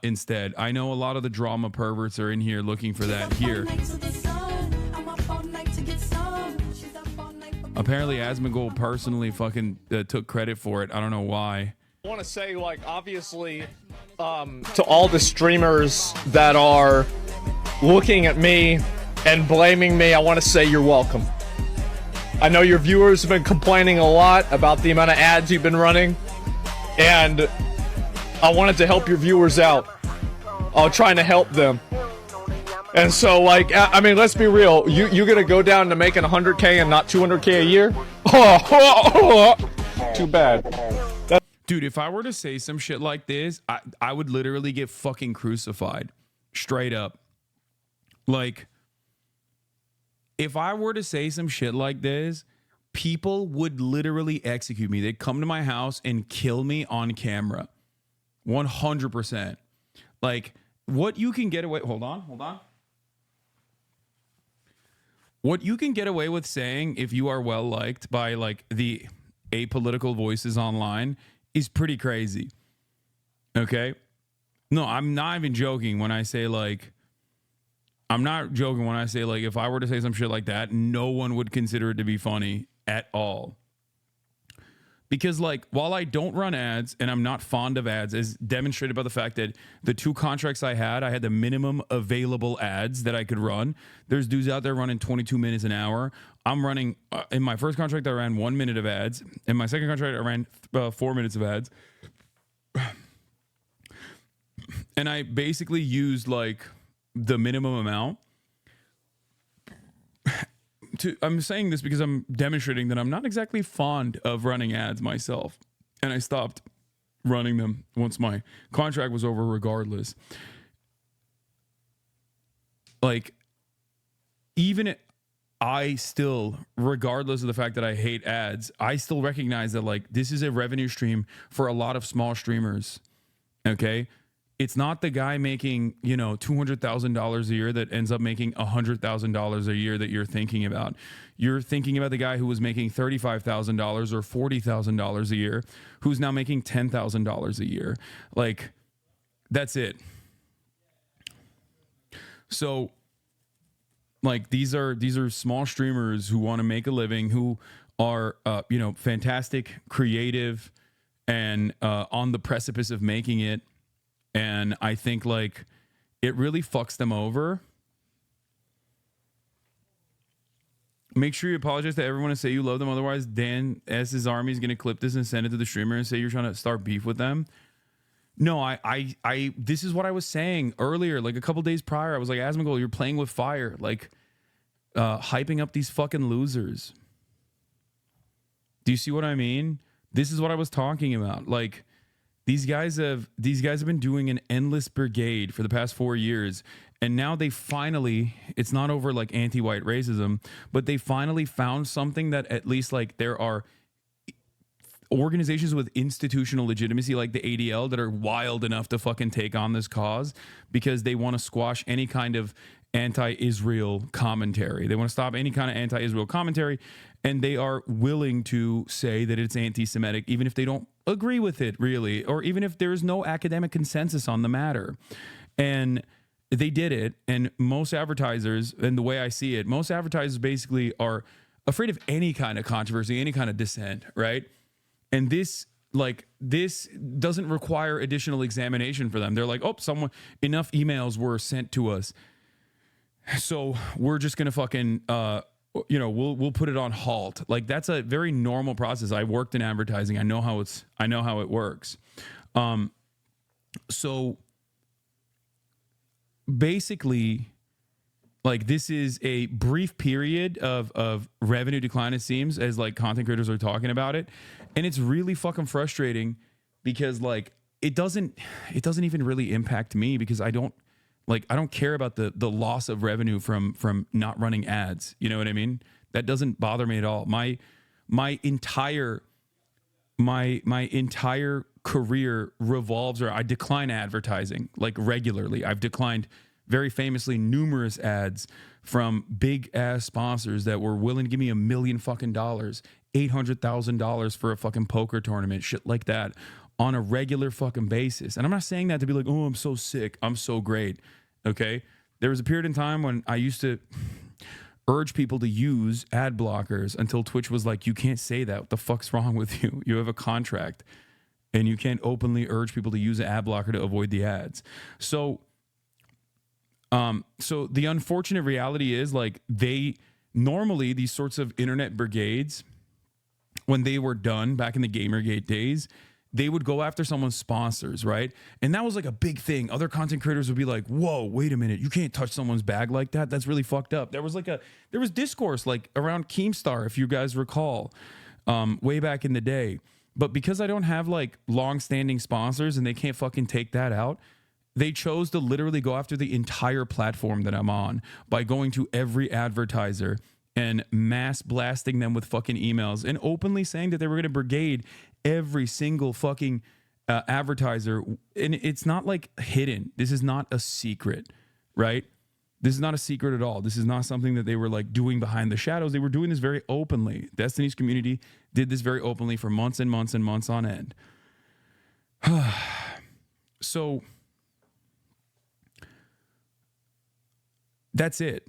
instead. I know a lot of the drama perverts are in here looking for that here. Apparently, Asmongold personally fucking took credit for it. I don't know why. I want to say, like, obviously, to all the streamers that are looking at me and blaming me, I want to say you're welcome. I know your viewers have been complaining a lot about the amount of ads you've been running, and I wanted to help your viewers out. I'm trying to help them. And so, like, I mean, let's be real. You're gonna go down to making 100K and not 200K a year? Too bad. Dude, if I were to say some shit like this, I would literally get fucking crucified. Straight up. Like, if I were to say some shit like this, people would literally execute me. They'd come to my house and kill me on camera. 100%. Like, what you can get away... Hold on. What you can get away with saying if you are well liked by, like, the apolitical voices online is pretty crazy. Okay? No, I'm not even joking when I say, like... I'm not joking when I say, like, if I were to say some shit like that, no one would consider it to be funny at all. Because, like, while I don't run ads and I'm not fond of ads, as demonstrated by the fact that the 2 contracts I had the minimum available ads that I could run. There's dudes out there running 22 minutes an hour. I'm running, in my first contract, I ran 1 minute of ads. In my second contract, I ran 4 minutes of ads. And I basically used, like, the minimum amount. I'm saying this because I'm demonstrating that I'm not exactly fond of running ads myself. And I stopped running them once my contract was over regardless. Like, even I still, regardless of the fact that I hate ads, I still recognize that, like, this is a revenue stream for a lot of small streamers. Okay? It's not the guy making, you know, $200,000 a year that ends up making $100,000 a year that you're thinking about. You're thinking about the guy who was making $35,000 or $40,000 a year, who's now making $10,000 a year. Like, that's it. So, like, these are small streamers who want to make a living, who are, you know, fantastic, creative, and on the precipice of making it. And I think, like, it really fucks them over. Make sure you apologize to everyone and say you love them. Otherwise, Dan S.'s army is going to clip this and send it to the streamer and say you're trying to start beef with them. No, I this is what I was saying earlier, like a couple days prior. I was like, Asmongold, you're playing with fire. Like, hyping up these fucking losers. Do you see what I mean? This is what I was talking about. Like, These guys have been doing an endless brigade for the past 4 years, and now they finally, it's not over like anti-white racism, but they finally found something that at least, like, there are organizations with institutional legitimacy like the ADL that are wild enough to fucking take on this cause because they want to squash any kind of anti-Israel commentary. They want to stop any kind of anti-Israel commentary, and they are willing to say that it's anti-Semitic even if they don't agree with it, really, or even if there's no academic consensus on the matter. And they did it, and most advertisers, and the way I see it, most advertisers basically are afraid of any kind of controversy, any kind of dissent, right? And this doesn't require additional examination for them. They're like, oh, enough emails were sent to us, so we're just gonna fucking we'll put it on halt. Like, that's a very normal process. I worked in advertising. I know how it works. So basically, like, this is a brief period of revenue decline, it seems, as like content creators are talking about it. And it's really fucking frustrating because, like, it doesn't even really impact me because I don't care about the loss of revenue from not running ads. You know what I mean? That doesn't bother me at all. My entire career revolves around, I decline advertising, like, regularly. I've declined, very famously, numerous ads from big ass sponsors that were willing to give me $1 million fucking dollars, $800,000 for a fucking poker tournament, shit like that, on a regular fucking basis. And I'm not saying that to be like, oh, I'm so sick, I'm so great. Okay. There was a period in time when I used to urge people to use ad blockers until Twitch was like, you can't say that. What the fuck's wrong with you? You have a contract and you can't openly urge people to use an ad blocker to avoid the ads. So the unfortunate reality is, like, normally these sorts of internet brigades, when they were done back in the Gamergate days, they would go after someone's sponsors, right? And that was like a big thing. Other content creators would be like, whoa, wait a minute. You can't touch someone's bag like that. That's really fucked up. There was discourse like around Keemstar, if you guys recall, way back in the day. But because I don't have like long-standing sponsors and they can't fucking take that out, they chose to literally go after the entire platform that I'm on by going to every advertiser and mass blasting them with fucking emails and openly saying that they were going to brigade every single fucking advertiser. And it's not like hidden. This is not a secret, right? This is not a secret at all. This is not something that they were like doing behind the shadows. They were doing this very openly. Destiny's community did this very openly for months and months and months on end. So that's it.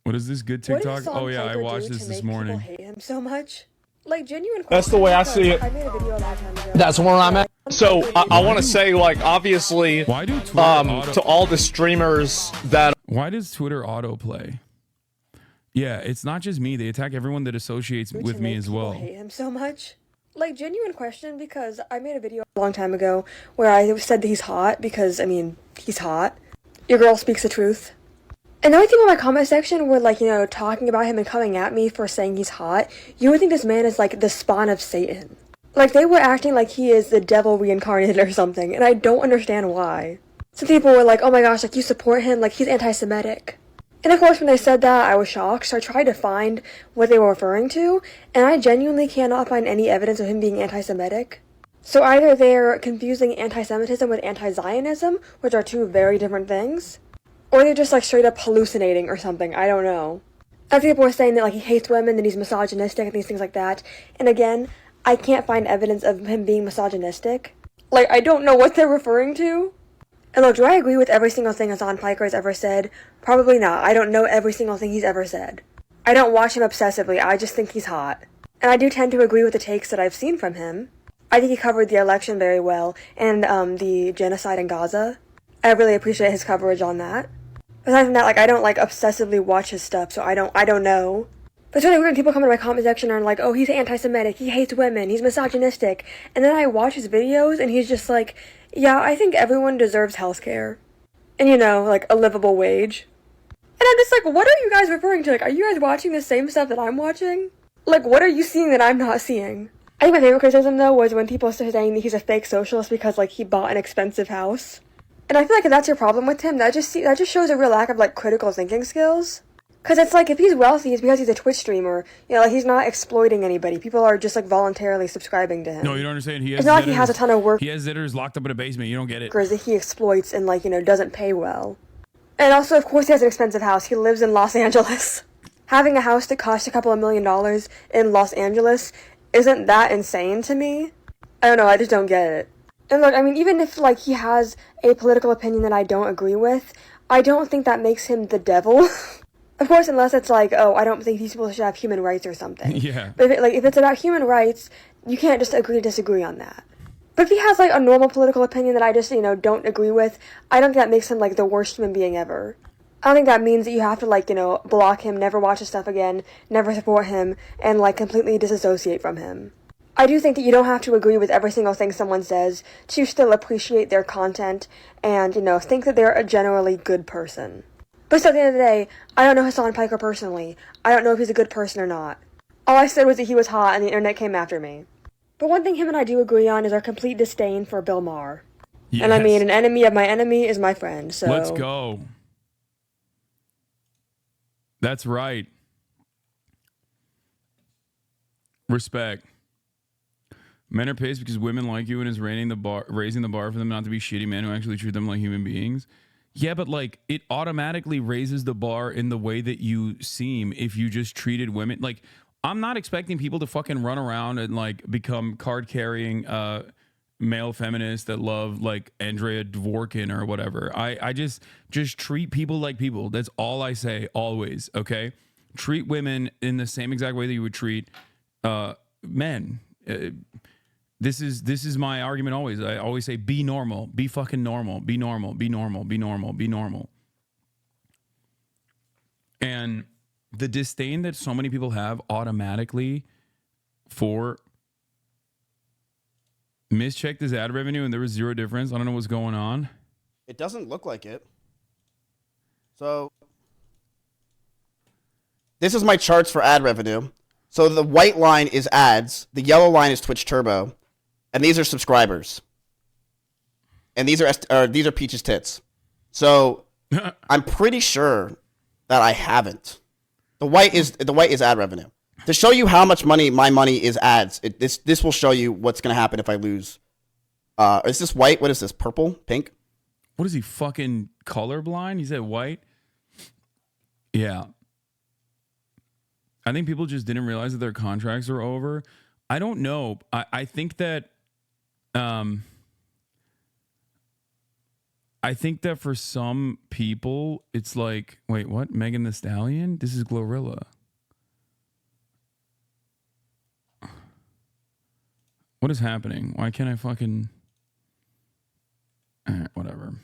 What is this good TikTok? Oh yeah, I watched this morning. People hate him so much. Like genuine. That's the way I see it. I made a video a long time ago. That's where I'm at. So I want to say, like, obviously, Why do Twitter to all the streamers that. Why does Twitter autoplay? Yeah, it's not just me. They attack everyone that associates with me as well. People hate him so much. Like, genuine question, because I made a video a long time ago where I said that he's hot because, I mean, he's hot. Your girl speaks the truth. And the only people in my comment section were, like, you know, talking about him and coming at me for saying he's hot. You would think this man is, like, the spawn of Satan. Like, they were acting like he is the devil reincarnated or something, and I don't understand why. Some people were like, oh my gosh, like, you support him, like, he's anti-Semitic. And of course, when they said that, I was shocked, so I tried to find what they were referring to, and I genuinely cannot find any evidence of him being anti-Semitic. So either they're confusing anti-Semitism with anti-Zionism, which are two very different things, or they're just, like, straight up hallucinating or something, I don't know. Other people were saying that, like, he hates women, that he's misogynistic, and these things like that. And again, I can't find evidence of him being misogynistic. Like, I don't know what they're referring to. And look, do I agree with every single thing Hassan Piker has ever said? Probably not. I don't know every single thing he's ever said. I don't watch him obsessively, I just think he's hot. And I do tend to agree with the takes that I've seen from him. I think he covered the election very well, and the genocide in Gaza. I really appreciate his coverage on that. Aside from that, like, I don't, like, obsessively watch his stuff, so I don't know. But it's really weird when people come into my comment section and are like, oh, he's anti-Semitic, he hates women, he's misogynistic. And then I watch his videos, and he's just like, yeah, I think everyone deserves healthcare. And, you know, like, a livable wage. And I'm just like, what are you guys referring to? Like, are you guys watching the same stuff that I'm watching? Like, what are you seeing that I'm not seeing? I think my favorite criticism, though, was when people started saying that he's a fake socialist because, like, he bought an expensive house. And I feel like if that's your problem with him, that just shows a real lack of, like, critical thinking skills. Because it's like, if he's wealthy, it's because he's a Twitch streamer. You know, like, he's not exploiting anybody. People are just, like, voluntarily subscribing to him. No, you don't understand. It's not like he has a ton of work. He has zitters locked up in a basement. You don't get it. That he exploits and, like, you know, doesn't pay well. And also, of course, he has an expensive house. He lives in Los Angeles. Having a house that costs a couple of $1 million in Los Angeles isn't that insane to me. I don't know, I just don't get it. And look, I mean, even if, like, he has a political opinion that I don't agree with, I don't think that makes him the devil. Of course, unless it's like, oh, I don't think these people should have human rights or something. Yeah. But if it's about human rights, you can't just agree to disagree on that. But if he has, like, a normal political opinion that I just, you know, don't agree with, I don't think that makes him, like, the worst human being ever. I don't think that means that you have to, like, you know, block him, never watch his stuff again, never support him, and, like, completely disassociate from him. I do think that you don't have to agree with every single thing someone says to still appreciate their content and, you know, think that they're a generally good person. But still, at the end of the day, I don't know Hassan Piker personally. I don't know if he's a good person or not. All I said was that he was hot and the internet came after me. But one thing him and I do agree on is our complete disdain for Bill Maher. Yes. And I mean, an enemy of my enemy is my friend, so... Let's go. That's right. Respect. Men are pissed because women like you and is raising the bar for them not to be shitty men who actually treat them like human beings. Yeah, but like it automatically raises the bar in the way that you seem if you just treated women like I'm not expecting people to fucking run around and like become card carrying male feminists that love like Andrea Dworkin or whatever. I just treat people like people. That's all I say always, okay? Treat women in the same exact way that you would treat men. This is my argument always. I always say be normal, be fucking normal, be normal, be normal, be normal, be normal. And the disdain that so many people have automatically for mischecked his ad revenue and there was zero difference. I don't know what's going on. It doesn't look like it. So this is my charts for ad revenue. So the white line is ads, the yellow line is Twitch Turbo, and these are subscribers. And these are Peach's tits. So I'm pretty sure that I haven't. The white is ad revenue. To show you how much money my money is ads, this will show you what's going to happen if I lose. Is this white? What is this? Purple? Pink? What is he, fucking colorblind? He said white? Yeah. I think people just didn't realize that their contracts are over. I don't know. I think that for some people, it's like, wait, what? Megan Thee Stallion? This is Glorilla. What is happening? Why can't I fucking... whatever.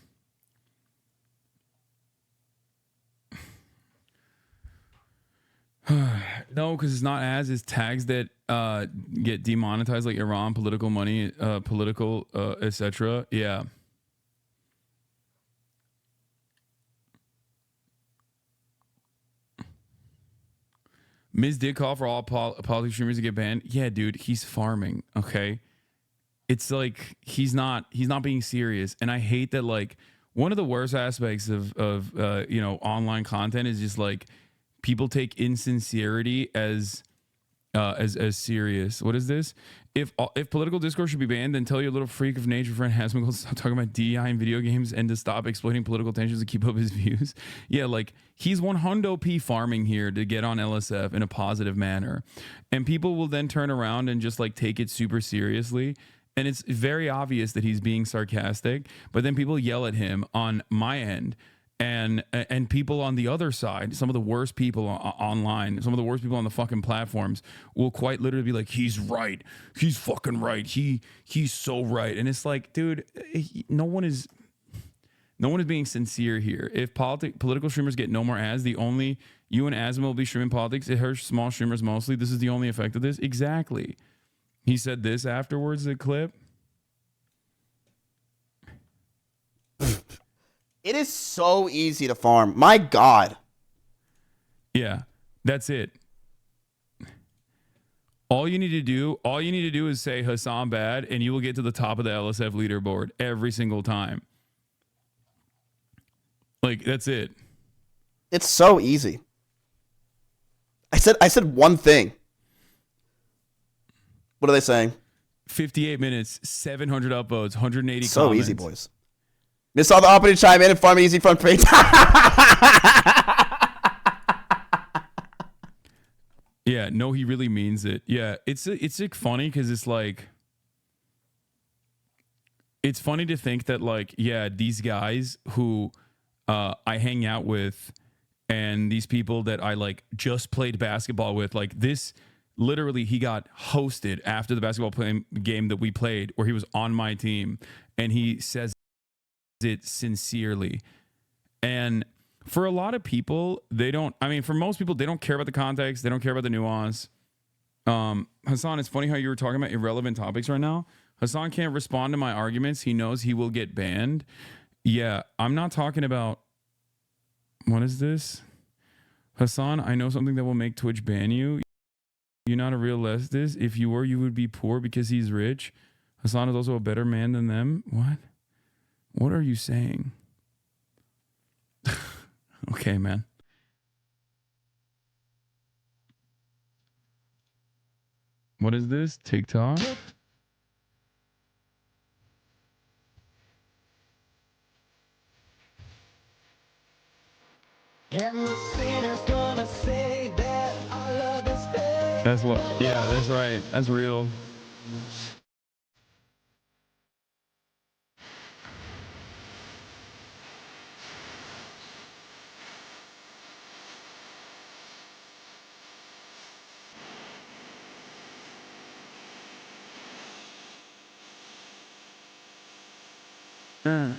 No, because it's not ads. It's tags that get demonetized, like Iran, political money, political, etc. Yeah. Miz did call for all politics streamers to get banned. Yeah, dude, he's farming. Okay, it's like he's not being serious, and I hate that. Like one of the worst aspects of online content is just like people take insincerity as serious. What is this? If political discourse should be banned, then tell your little freak of nature friend Hasmongold to stop talking about DEI in video games and to stop exploiting political tensions to keep up his views. Yeah, like he's 100p farming here to get on LSF in a positive manner, and people will then turn around and just like take it super seriously. And it's very obvious that he's being sarcastic, but then people yell at him on my end. And people on the other side, some of the worst people online, some of the worst people on the fucking platforms will quite literally be like, he's right. He's fucking right. He's so right. And it's like, dude, no one is being sincere here. If political streamers get no more ads, the only you and Asma will be streaming politics. It hurts small streamers mostly. This is the only effect of this. Exactly. He said this afterwards, the clip. It is so easy to farm. My God. Yeah, that's it. All you need to do is say Hasan bad, and you will get to the top of the LSF leaderboard every single time. Like, that's it. It's so easy. I said one thing. What are they saying? 58 minutes, 700 upvotes, 180 so comments. Easy, boys. Miss all the opportunity to chime in and farm easy front page. Yeah, no, he really means it. Yeah, it's like funny because it's like, it's funny to think that like, yeah, these guys who I hang out with and these people that I like just played basketball with, like this, literally he got hosted after the basketball game that we played where he was on my team and he says it sincerely. And for a lot of people, for most people, they don't care about the context. They don't care about the nuance. Hasan, it's funny how you were talking about irrelevant topics right now. Hasan can't respond to my arguments. He knows he will get banned. Yeah, I'm not talking about, what is this? Hasan, I know something that will make Twitch ban you. You're not a real leftist. If you were, you would be poor because he's rich. Hasan is also a better man than them. What? What are you saying? Okay, man. What is this? TikTok? That's what. Yeah, that's right. That's real.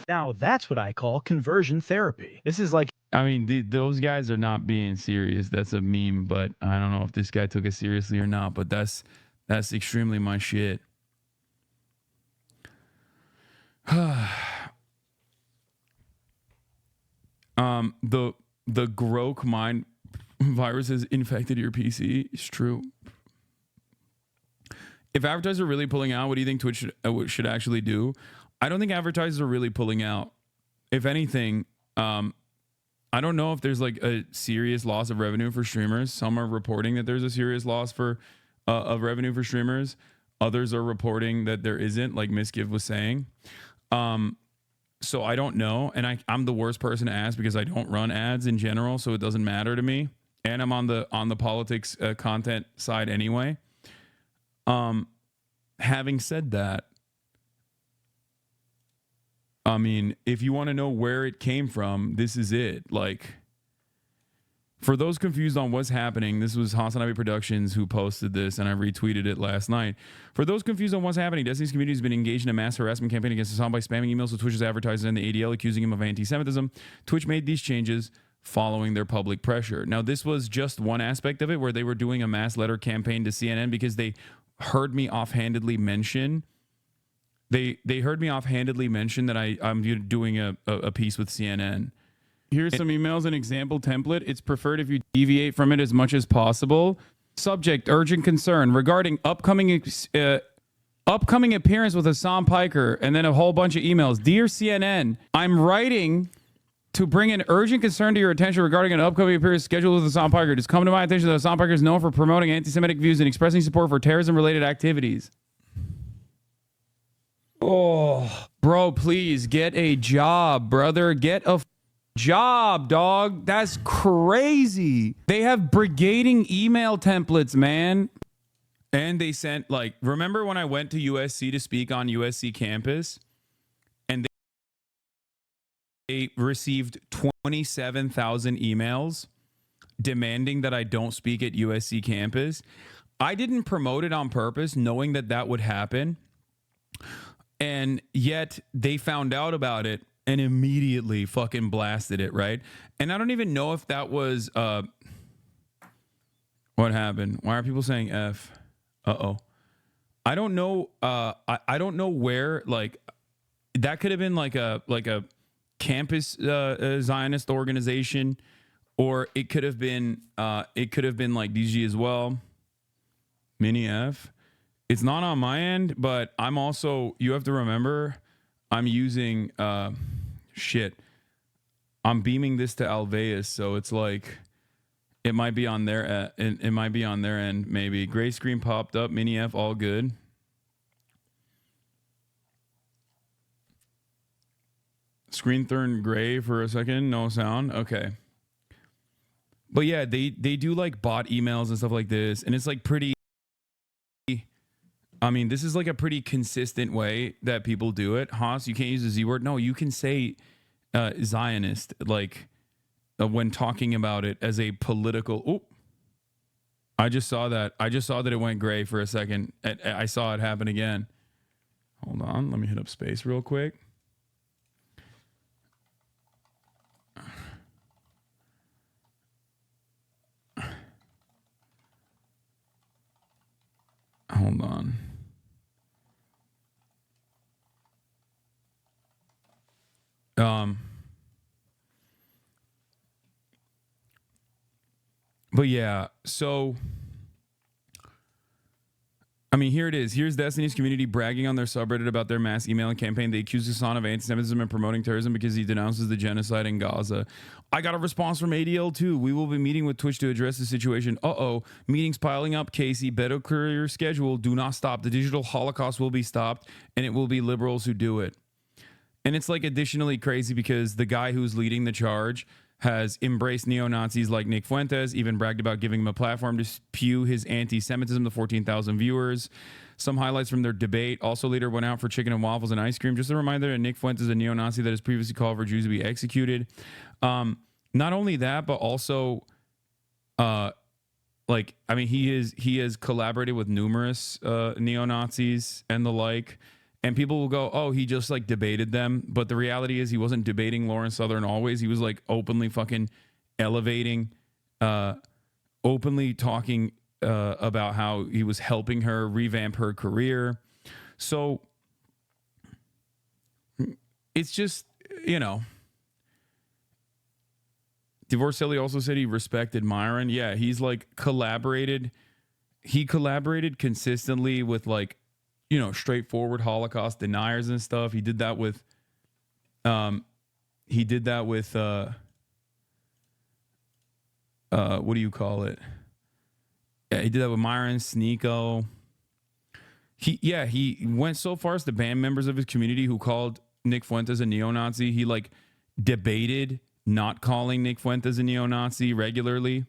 Now that's what I call conversion therapy. This is like I mean, those guys are not being serious. That's a meme, but I don't know if this guy took it seriously or not. But that's extremely my shit. The Grok mind virus has infected your PC. It's true. If advertisers are really pulling out, what do you think Twitch should actually do? I don't think advertisers are really pulling out. If anything, I don't know if there's like a serious loss of revenue for streamers. Some are reporting that there's a serious loss of revenue for streamers. Others are reporting that there isn't, like Mizkif was saying. So I don't know, and I'm the worst person to ask because I don't run ads in general, so it doesn't matter to me. And I'm on the politics content side anyway. Having said that, I mean, if you want to know where it came from, this is it. Like, for those confused on what's happening, this was Hasanabi Productions who posted this, and I retweeted it last night. For those confused on what's happening, Destiny's community has been engaged in a mass harassment campaign against Hasan by spamming emails with Twitch's advertisers and the ADL, accusing him of anti-Semitism. Twitch made these changes following their public pressure. Now, this was just one aspect of it, where they were doing a mass letter campaign to CNN because they heard me offhandedly mention they heard me offhandedly mention that I'm doing a piece with CNN. Here's some emails, an example template. It's preferred if you deviate from it as much as possible. Subject: urgent concern regarding upcoming appearance with Hasan Piker, and then a whole bunch of emails. Dear CNN, I'm writing to bring an urgent concern to your attention regarding an upcoming appearance scheduled with Hasan Piker. It has come to my attention that Hasan Piker is known for promoting anti-Semitic views and expressing support for terrorism-related activities. Oh, bro, please get a job, brother. Get a job, dog. That's crazy. They have brigading email templates, man. And they sent, like, remember when I went to USC to speak on USC campus? And they received 27,000 emails demanding that I don't speak at USC campus. I didn't promote it on purpose, knowing that that would happen. And yet they found out about it and immediately fucking blasted it, right? And I don't even know if that was what happened. Why are people saying F? Uh-oh. I don't know. I don't know where, like, that could have been like a campus Zionist organization, or it could have been like DG as well. Mini F. It's not on my end, but I'm also, you have to remember, I'm using shit. I'm beaming this to Alveus, so it's like it might be on their it might be on their end, maybe. Gray screen popped up, Mini F, all good. Screen turned gray for a second, no sound. Okay. But yeah, they do like bot emails and stuff like this, and it's like pretty, I mean, this is like a pretty consistent way that people do it. Haas, you can't use the Z word. No, you can say Zionist, like when talking about it as a political. Oh, I just saw that. I just saw that it went gray for a second. I saw it happen again. Hold on. Let me hit up space real quick. Hold on. But yeah, so I mean, here it is. Here's Destiny's community bragging on their subreddit about their mass emailing campaign. They accuse Hasan of anti-Semitism and promoting terrorism because he denounces the genocide in Gaza. I got a response from ADL too. We will be meeting with Twitch to address the situation. Meetings piling up. Casey, better clear your schedule. Do not stop. The digital holocaust will be stopped, and it will be liberals who do it. And it's like additionally crazy because the guy who's leading the charge has embraced neo-Nazis like Nick Fuentes, even bragged about giving him a platform to spew his anti-Semitism to 14,000 viewers. Some highlights from their debate. Also later went out for chicken and waffles and ice cream. Just a reminder that Nick Fuentes is a neo-Nazi that has previously called for Jews to be executed. Not only that, but also, he has collaborated with numerous neo-Nazis and the like. And people will go, oh, he just like debated them. But the reality is he wasn't debating Lauren Southern always. He was like openly fucking elevating, openly talking about how he was helping her revamp her career. So it's just, Divorcelli also said he respected Myron. Yeah, he's like collaborated. He collaborated consistently with like, straightforward Holocaust deniers and stuff. He did that with, what do you call it? Yeah, he did that with Myron, Sneeko. He went so far as to ban members of his community who called Nick Fuentes a neo-Nazi. He like debated not calling Nick Fuentes a neo-Nazi regularly.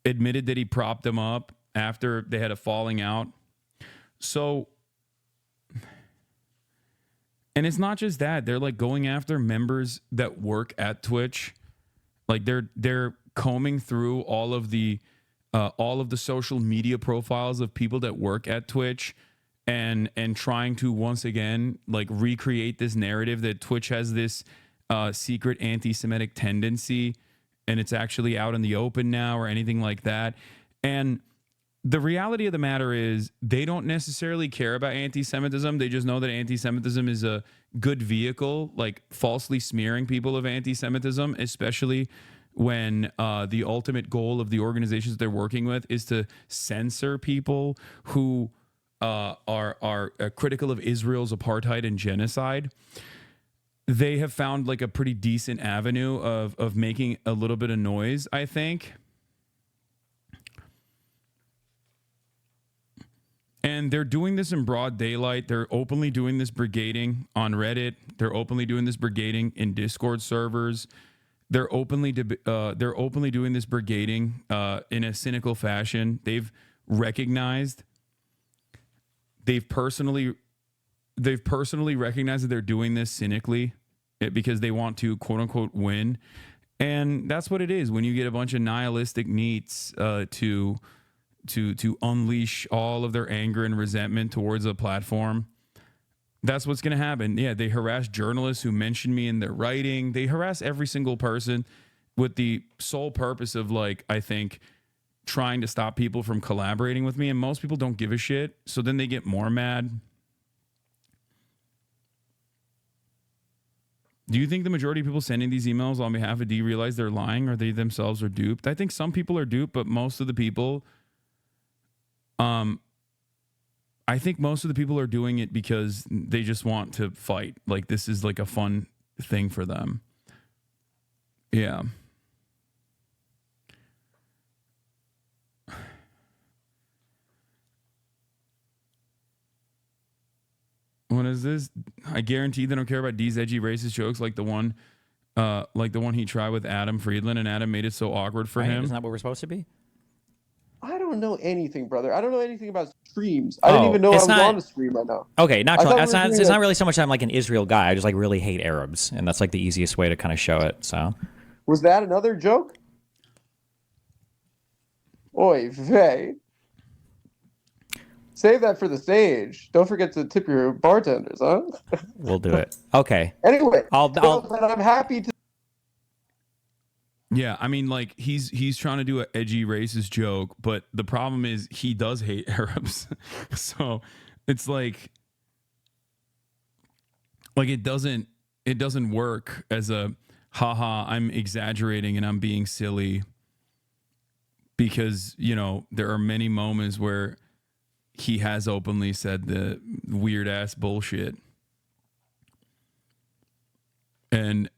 Admitted that he propped him up after they had a falling out. So, and it's not just that. They're like going after members that work at Twitch. Like they're combing through all of the social media profiles of people that work at Twitch and trying to once again like recreate this narrative that Twitch has this secret anti-Semitic tendency and it's actually out in the open now or anything like that. And the reality of the matter is they don't necessarily care about anti-Semitism. They just know that anti-Semitism is a good vehicle, like falsely smearing people of anti-Semitism, especially when the ultimate goal of the organizations they're working with is to censor people who are critical of Israel's apartheid and genocide. They have found like a pretty decent avenue of making a little bit of noise, I think. And they're doing this in broad daylight. They're openly doing this brigading on Reddit. They're openly doing this brigading in Discord servers. They're openly doing this brigading in a cynical fashion. They've personally recognized that they're doing this cynically because they want to quote unquote win. And that's what it is when you get a bunch of nihilistic neets to unleash all of their anger and resentment towards a platform. That's what's going to happen. Yeah, they harass journalists who mention me in their writing. They harass every single person with the sole purpose of, like, I think, trying to stop people from collaborating with me. And most people don't give a shit. So then they get more mad. Do you think the majority of people sending these emails on behalf of D realize they're lying or they themselves are duped? I think some people are duped, but most of the people... I think most of the people are doing it because they just want to fight. Like, this is like a fun thing for them. Yeah. What is this? I guarantee they don't care about D's edgy racist jokes like the one he tried with Adam Friedland, and Adam made it so awkward for him. Isn't that what we're supposed to be? I don't know anything, brother. I don't know anything about streams. I didn't even know I was on a stream right now. Okay, it's not really so much I'm like an Israel guy. I just like really hate Arabs, and that's like the easiest way to kind of show it. So, was that another joke? Oy vey. Save that for the stage. Don't forget to tip your bartenders, huh? We'll do it. Okay. Anyway, I'm happy to. Yeah, I mean, like, he's trying to do an edgy racist joke, but the problem is he does hate Arabs. So it's like it doesn't work as a haha, I'm exaggerating and I'm being silly, because, there are many moments where he has openly said the weird ass bullshit. And,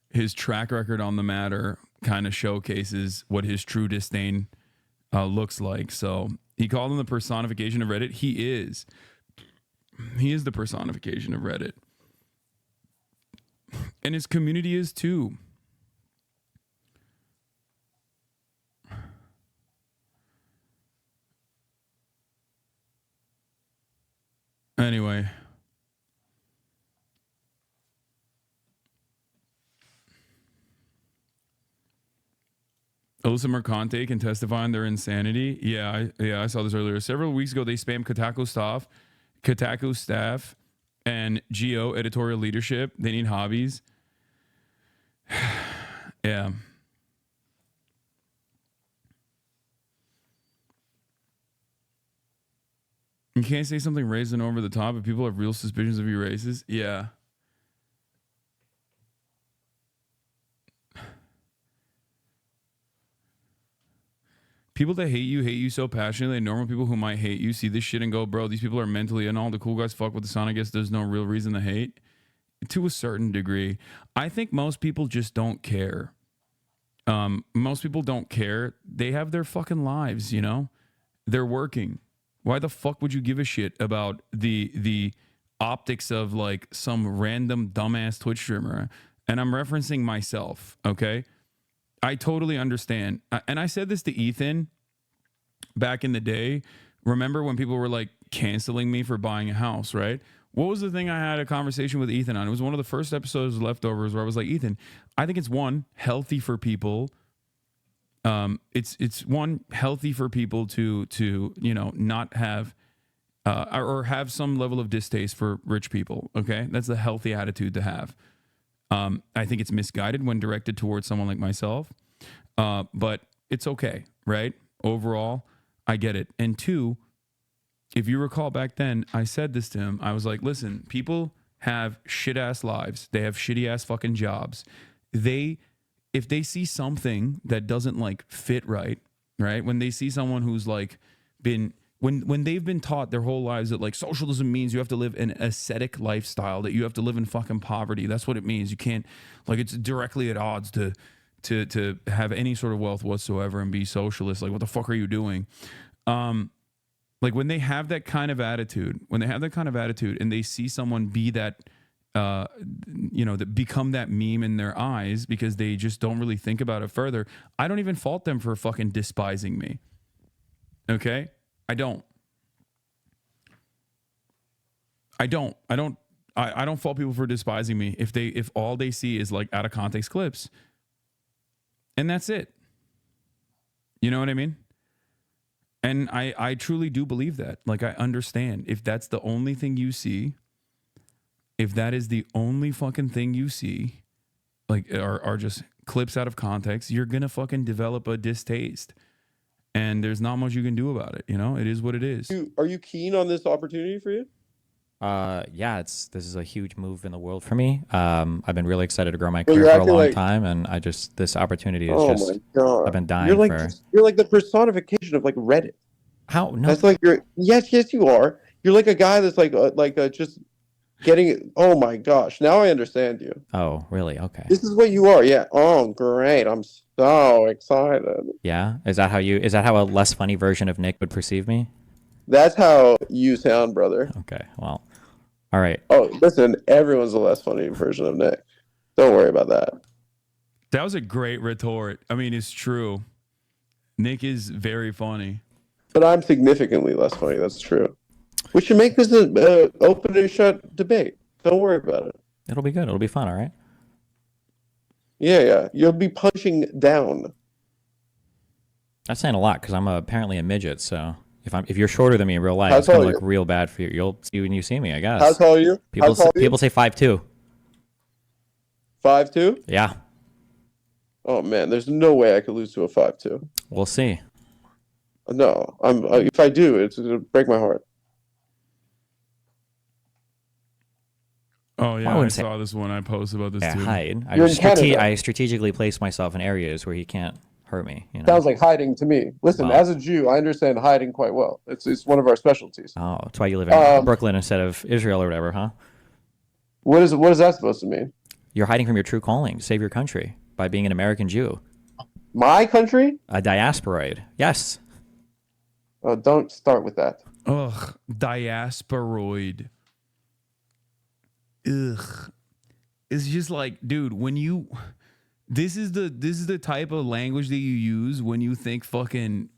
his track record on the matter kind of showcases what his true disdain looks like. So he called him the personification of Reddit. He is the personification of Reddit. And his community is too. Anyway. Alyssa Mercante can testify on their insanity. Yeah, I saw this earlier. Several weeks ago, they spammed Kotaku staff, and Geo editorial leadership. They need hobbies. Yeah. You can't say something racist and over the top if people have real suspicions of you racist. Yeah. People that hate you so passionately. Normal people who might hate you see this shit and go, bro, these people are mentally and all the cool guys fuck with the sun. I guess there's no real reason to hate. To a certain degree. I think most people just don't care. Most people don't care. They have their fucking lives, you know? They're working. Why the fuck would you give a shit about the optics of like some random dumbass Twitch streamer? And I'm referencing myself, okay? I totally understand. And I said this to Ethan back in the day. Remember when people were like canceling me for buying a house, right? What was the thing I had a conversation with Ethan on? It was one of the first episodes of Leftovers where I was like, Ethan, I think it's one, healthy for people. It's one, healthy for people to you know, not have or have some level of distaste for rich people, okay? That's a healthy attitude to have. I think it's misguided when directed towards someone like myself, but it's okay, right? Overall, I get it. And two, if you recall back then, I said this to him. I was like, listen, people have shit-ass lives. They have shitty-ass fucking jobs. If they see something that doesn't like fit right? When they see someone who's like when they've been taught their whole lives that like socialism means you have to live an ascetic lifestyle, that you have to live in fucking poverty. That's what it means. You can't, like, it's directly at odds to have any sort of wealth whatsoever and be socialist. Like, what the fuck are you doing? Like when they have that kind of attitude, and they see someone be that, you know, that become that meme in their eyes because they just don't really think about it further. I don't even fault them for fucking despising me. Okay? I don't fault people for despising me if all they see is like out of context clips. And that's it. You know what I mean? And I truly do believe that. Like, I understand if that's the only thing you see, if that is the only fucking thing you see, like, are just clips out of context, you're gonna fucking develop a distaste. And there's not much you can do about it. You know, it is what it is. Are you keen on this opportunity for you? Yeah, this is a huge move in the world for me. I've been really excited to grow my career for a long time, and this opportunity is my God. I've been dying You're like the personification of like Reddit. How? No. That's like yes, you are. You're like a guy that's just getting. Oh my gosh! Now I understand you. Oh, really? Okay. This is what you are. Yeah. Oh, great! I'm so excited. Yeah. Is that how a less funny version of Nick would perceive me? That's how you sound, brother. Okay. Well. All right. Oh, listen. Everyone's a less funny version of Nick. Don't worry about that. That was a great retort. I mean, it's true. Nick is very funny. But I'm significantly less funny. That's true. We should make this an open and shut debate. Don't worry about it. It'll be good. It'll be fun. All right. Yeah. You'll be punching down. That's saying a lot because I'm apparently a midget. So if you're shorter than me in real life, it's gonna look real bad for you. You'll see when you see me, I guess. How tall are you? People say 5'2". 5'2"? Yeah. Oh man, there's no way I could lose to a 5'2". We'll see. No, if I do, it's gonna break my heart. Oh yeah, I saw this one. I posted about this too. Hide. I strategically place myself in areas where he can't hurt me. You know? Sounds like hiding to me. Listen, as a Jew, I understand hiding quite well. It's one of our specialties. Oh, that's why you live in Brooklyn instead of Israel or whatever, huh? What is that supposed to mean? You're hiding from your true calling to save your country by being an American Jew. My country? A diasporoid. Yes. Oh, don't start with that. Ugh, diasporoid. Ugh. It's just like, dude, when you this is the type of language that you use when you think fucking